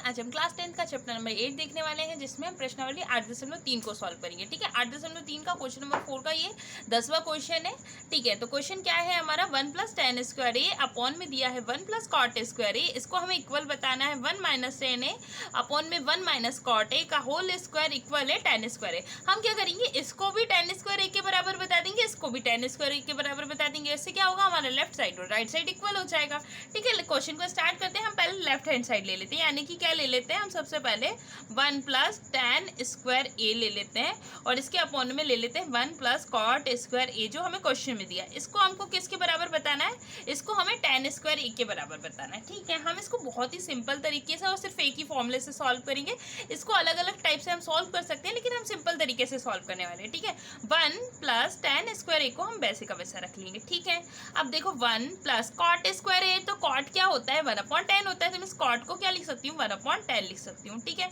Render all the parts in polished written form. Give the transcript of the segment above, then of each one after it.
आज हम क्लास 10 का चैप्टर नंबर 8 देखने वाले हैं, जिसमें हम प्रश्नावली 8.3 को सॉल्व करेंगे। ठीक है, 8.3 का क्वेश्चन नंबर 4 का ये 10वां क्वेश्चन है। ठीक है, तो क्वेश्चन क्या है हमारा, 1 + tan स्क्वायर ए अपॉन में दिया है 1 + cot स्क्वायर ए, इसको हमें इक्वल बताना है 1 - tan ए अपॉन में 1 - cot ए का होल स्क्वायर इक्वल है tan स्क्वायर ए। हम क्या करेंगे, इसको भी tan स्क्वायर ए के बराबर बता देंगे, इसको भी tan स्क्वायर ए के बराबर बता देंगे। इससे क्या होगा, हमारा लेफ्ट साइड और राइट साइड इक्वल हो जाएगा। ठीक है, क्वेश्चन को स्टार्ट करते हैं। हम पहले लेफ्ट हैंड साइड ले लेते हैं, यानी कि क्या ले लेते हैं हम, सबसे पहले 1 + tan स्क्वायर ए ले लेते हैं और इसके अपॉन में ले लेते हैं 1 + cot स्क्वायर ए, जो हमें क्वेश्चन में दिया है। इसको हमको किसके बराबर बताना है, इसको हमें tan स्क्वायर ए के बराबर बताना है। ठीक है, हम इसको बहुत ही सिंपल तरीके से और सिर्फ एक ही फॉर्मूले से सॉल्व करेंगे। इसको अलग अलग टाइप से हम सॉल्व कर सकते हैं, लेकिन हम सिंपल तरीके से सॉल्व करने वाले हैं। ठीक है, 1 + tan स्क्वायर ए को हम वैसे का वैसा रख लेंगे। ठीक है, अब देखो 1 + cot स्क्वायर ए, तो cot क्या होता है, 1/10 होता है, तो मैं इस cot को क्या लिख सकती हूँ, 1/10 लिख सकती हूँ। ठीक है,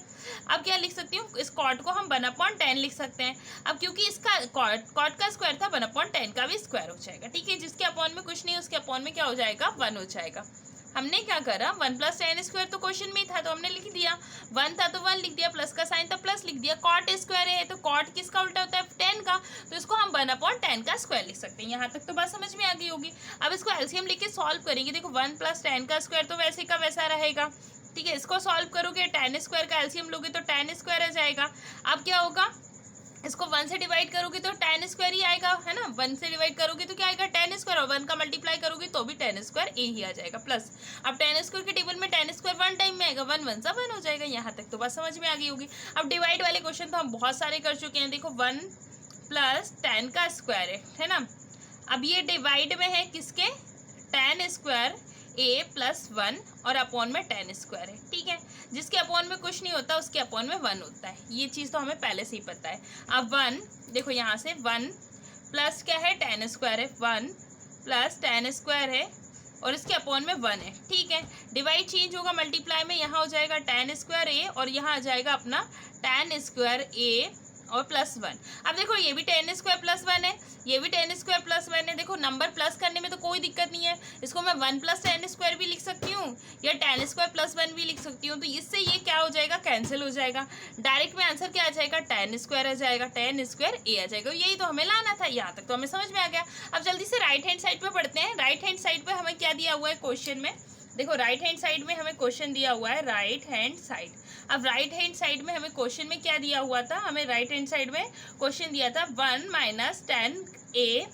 अब क्या लिख सकती हूँ, इस cot को हम 1/10 लिख सकते हैं। अब क्योंकि इसका cot का स्क्वायर था, 1/10 का भी स्क्वायर हो जाएगा। ठीक है, जिसके अपॉन में कुछ नहीं, उसके अपॉन में क्या हो जाएगा, 1 हो जाएगा। हमने क्या करा, 1 + tan स्क्वायर तो क्वेश्चन में ही था, तो हमने लिख दिया, 1 था तो 1 लिख दिया, प्लस का साइन था प्लस लिख दिया। cot स्क्वायर है तो cot किसका उल्टा होता है, 10 का, तो इसको हम 1/10 का स्क्वायर लिख सकते हैं। यहाँ तक तो बात समझ में आ गई होगी। अब इसको एलसीएम लेके सॉल्व करेंगे। देखो 1 + tan का स्क्वायर तो वैसे का वैसा रहेगा। ठीक है, इसको सॉल्व करोगे, tan स्क्वायर का एलसीएम लोगे तो tan स्क्वायर आ जाएगा। अब क्या होगा, इसको 1 से डिवाइड करोगे तो tan स्क्वायर ही आएगा, है ना। 1 से डिवाइड करोगे तो क्या आएगा, tan स्क्वायर, और 1 का मल्टीप्लाई करोगे तो भी tan स्क्वायर ए ही आ जाएगा प्लस। अब tan स्क्वायर के टेबल में tan स्क्वायर 1 टाइम में आएगा, 1 1 सा 1 हो जाएगा। यहाँ तक तो बात समझ में आ गई होगी। अब डिवाइड वाले क्वेश्चन तो हम बहुत सारे कर चुके हैं। देखो 1 + tan का स्क्वायर है ना। अब ये डिवाइड में है किसके, tan स्क्वायर ए + 1 और अपॉन में tan स्क्वायर है। ठीक है, जिसके अपॉन में कुछ नहीं होता उसके अपॉन में 1 होता है, ये चीज़ तो हमें पहले से ही पता है। अब 1 देखो, यहाँ से 1 प्लस क्या है, tan स्क्वायर है, 1 + tan स्क्वायर है और इसके अपॉन में 1 है। ठीक है, डिवाइड चेंज होगा मल्टीप्लाई में, यहाँ हो जाएगा tan स्क्वायर ए और यहाँ आ जाएगा अपना tan स्क्वायर ए और +1। अब देखो ये भी tan स्क्वायर +1 है, ये भी tan स्क्वायर +1 है। देखो नंबर प्लस करने में तो कोई दिक्कत नहीं है, इसको मैं 1 + tan स्क्वायर भी लिख सकती हूँ या tan स्क्वायर +1 भी लिख सकती हूँ। तो इससे ये क्या हो जाएगा, कैंसिल हो जाएगा। डायरेक्ट में आंसर क्या आ जाएगा, tan स्क्वायर आ जाएगा, tan स्क्वायर ए आ जाएगा। यही तो हमें लाना था, यहाँ तक तो हमें समझ में आ गया। अब जल्दी से राइट हैंड साइड पे पढ़ते हैं। राइट हैंड साइड पे हमें क्या दिया हुआ है क्वेश्चन में, देखो राइट हैंड साइड में हमें क्वेश्चन दिया हुआ है, राइट हैंड साइड। अब राइट हैंड साइड में हमें क्वेश्चन में क्या दिया हुआ था, हमें राइट हैंड साइड में क्वेश्चन दिया था 1 - tan ए,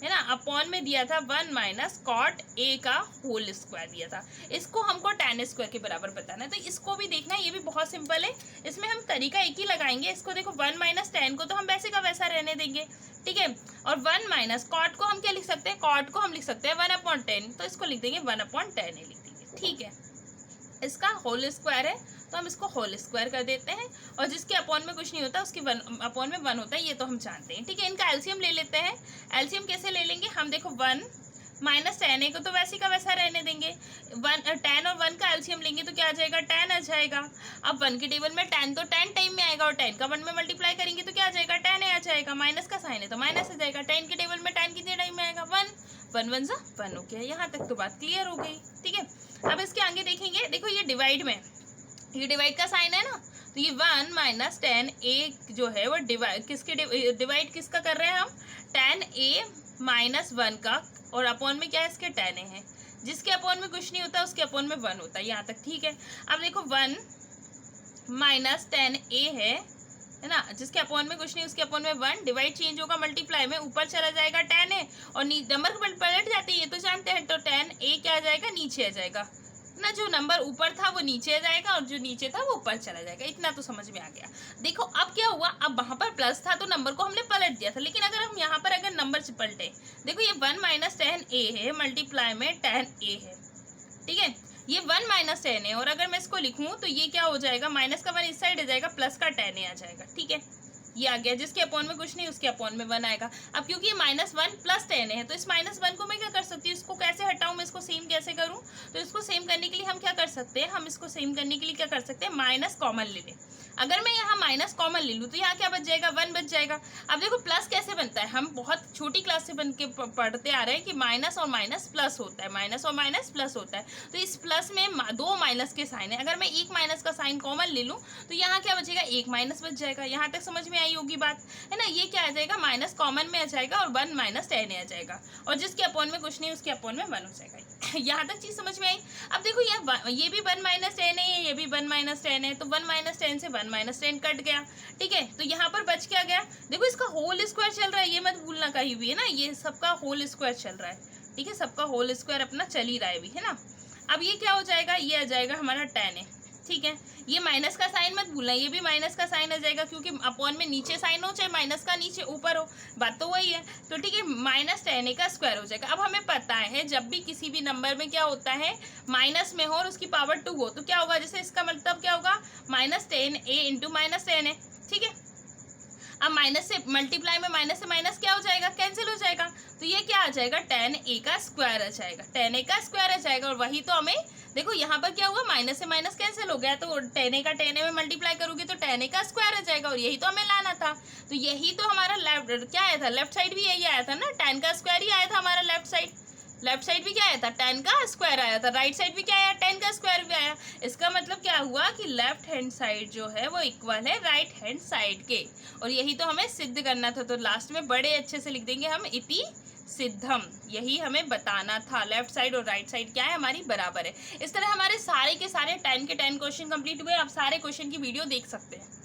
है ना, अपॉन में दिया था 1 - cot ए का होल स्क्वायर दिया था। इसको हमको tan स्क्वायर के बराबर बताना है, तो इसको भी देखना है। ये भी बहुत सिंपल है, इसमें हम तरीका एक ही लगाएंगे। इसको देखो 1 - tan को तो हम वैसे का वैसा रहने देंगे। ठीक है, और 1 - cot को हम क्या लिख सकते हैं, cot को हम लिख सकते हैं 1/10, तो इसको लिख देंगे 1/10 लिख देंगे। ठीक है, इसका होल स्क्वायर है तो हम इसको होल स्क्वायर कर देते हैं, और जिसके अपॉन में कुछ नहीं होता उसके अपॉन में 1 होता है, ये तो हम जानते हैं। ठीक है, इनका एलसीएम ले लेते हैं। एलसीएम कैसे ले लेंगे हम, देखो 1 - tan ए को तो वैसे का वैसा रहने देंगे, 10 और 1 का एलसीएम लेंगे तो क्या आ जाएगा, 10 आ जाएगा। अब 1 के टेबल में 10 तो 10 टाइम में आएगा और 10 का 1 में मल्टीप्लाई करेंगे तो क्या आ जाएगा, 10 आ जाएगा। माइनस का साइन है तो माइनस आ जाएगा। 10 के टेबल में 10 कितने टाइम में आएगा, 1 1 1 सा 1 हो गया। यहाँ तक तो बात क्लियर हो गई। ठीक है, अब इसके आगे देखेंगे। देखो ये डिवाइड में, ये डिवाइड का साइन है ना, तो ये 1 - tan ए जो है वो डिवाइड किसका कर रहे हैं हम, tan ए - 1 का, और अपॉन में क्या है इसके tan ए है। जिसके अपॉन में कुछ नहीं होता उसके अपॉन में 1 होता है। यहाँ तक ठीक है। अब देखो 1 - tan ए है ना, जिसके अपॉन में कुछ नहीं उसके अपॉन में 1, डिवाइड चेंज होगा मल्टीप्लाई में, ऊपर चला जाएगा tan ए और नंबर पलट जाते हैं, ये तो जानते हैं। तो tan ए क्या आ जाएगा, नीचे आ जाएगा ना, जो नंबर ऊपर था वो नीचे आ जाएगा और जो नीचे था वो ऊपर चला जाएगा। इतना तो समझ में आ गया। देखो अब क्या हुआ, अब वहां पर प्लस था तो नंबर को हमने पलट दिया था, लेकिन अगर हम यहाँ पर अगर नंबर से पलटे, देखो ये 1 - tan ए है, मल्टीप्लाई में tan ए है। ठीक है, ये 1 - tan है, और अगर मैं इसको लिखूं तो ये क्या हो जाएगा, माइनस का 1 इस साइड आ जाएगा, प्लस का tan ए आ जाएगा। ठीक है, ये आ गया, जिसके अपॉन में कुछ नहीं उसके अपॉन में 1 आएगा। अब क्योंकि ये -1 + 10 है तो इस -1 को मैं क्या कर सकती हूँ, इसको कैसे हटाऊँ, मैं इसको सेम कैसे करूँ, तो इसको सेम करने के लिए हम क्या कर सकते हैं, हम इसको सेम करने के लिए क्या कर सकते हैं, माइनस कॉमन ले लें। अगर मैं यहाँ माइनस कॉमन ले लूँ तो यहाँ क्या बच जाएगा, 1 बच जाएगा। अब देखो प्लस कैसे बनता है, हम बहुत छोटी क्लास से बन के पढ़ते आ रहे हैं कि माइनस और माइनस प्लस होता है, माइनस और माइनस प्लस होता है। तो इस प्लस में 2 माइनस के साइन है, अगर मैं एक माइनस का साइन कॉमन ले लूँ तो यहाँ क्या बचेगा, एक माइनस बच जाएगा। यहाँ तक समझ में आई होगी बात, है ना। ये क्या आ जाएगा, माइनस कॉमन में आ जाएगा और 1 - 10 आ जाएगा, और जिसके अपॉन में कुछ नहीं उसके अपॉन में 1 हो जाएगा। यहाँ तक चीज समझ में आई। अब देखो ये भी 1 - 10 है, ये भी 1 - 10 है, तो 1 - 10 से 1 - 10 कट गया, ठीक है। तो यहाँ पर बच क्या गया, देखो इसका होल स्क्वायर चल रहा है, ये मत भूलना कहीं भी, है ना। ये सबका होल स्क्वायर चल रहा है, ठीक है, सबका होल स्क्वायर अपना चल ही रहा है भी, है ना। अब ये क्या हो जाएगा, ये आ जाएगा हमारा 10 है, ठीक है। ये माइनस का साइन मत भूलना, ये भी माइनस का साइन आ जाएगा, क्योंकि अपॉन में नीचे साइन हो चाहे माइनस का नीचे ऊपर हो, बात तो वही है। तो ठीक है, -10a का स्क्वायर हो जाएगा। अब हमें पता है जब भी किसी भी नंबर में क्या होता है, माइनस में हो और उसकी पावर 2 हो तो क्या होगा, जैसे इसका मतलब क्या होगा, -10a × -10 है, ठीक है। अब माइनस से मल्टीप्लाई में माइनस से माइनस क्या हो जाएगा, कैंसिल हो जाएगा, तो ये क्या आ जाएगा, 10a का स्क्वायर आ जाएगा, 10a का स्क्वायर आ जाएगा। और वही तो हमें देखो यहाँ पर क्या हुआ, माइनस से माइनस कैंसिल हो गया, तो 10a का 10a में मल्टीप्लाई करोगे तो 10a का स्क्वायर आ जाएगा, और यही तो हमें लाना था। तो यही तो हमारा लेफ्ट क्या आया था, लेफ्ट साइड भी यही आया था ना, 10 का स्क्वायर ही आया था हमारा लेफ्ट साइड भी क्या आया था, 10 का स्क्वायर आया था, राइट साइड भी क्या आया, 10 का स्क्वायर भी आया। इसका मतलब क्या हुआ कि लेफ्ट हैंड साइड जो है वो इक्वल है राइट हैंड साइड के, और यही तो हमें सिद्ध करना था। तो लास्ट में बड़े अच्छे से लिख देंगे हम, इति सिद्धम, यही हमें बताना था, लेफ्ट साइड और राइट साइड क्या है, हमारी बराबर है। इस तरह हमारे सारे के सारे 10 के 10 क्वेश्चन कंप्लीट हुए। आप सारे क्वेश्चन की वीडियो देख सकते हैं।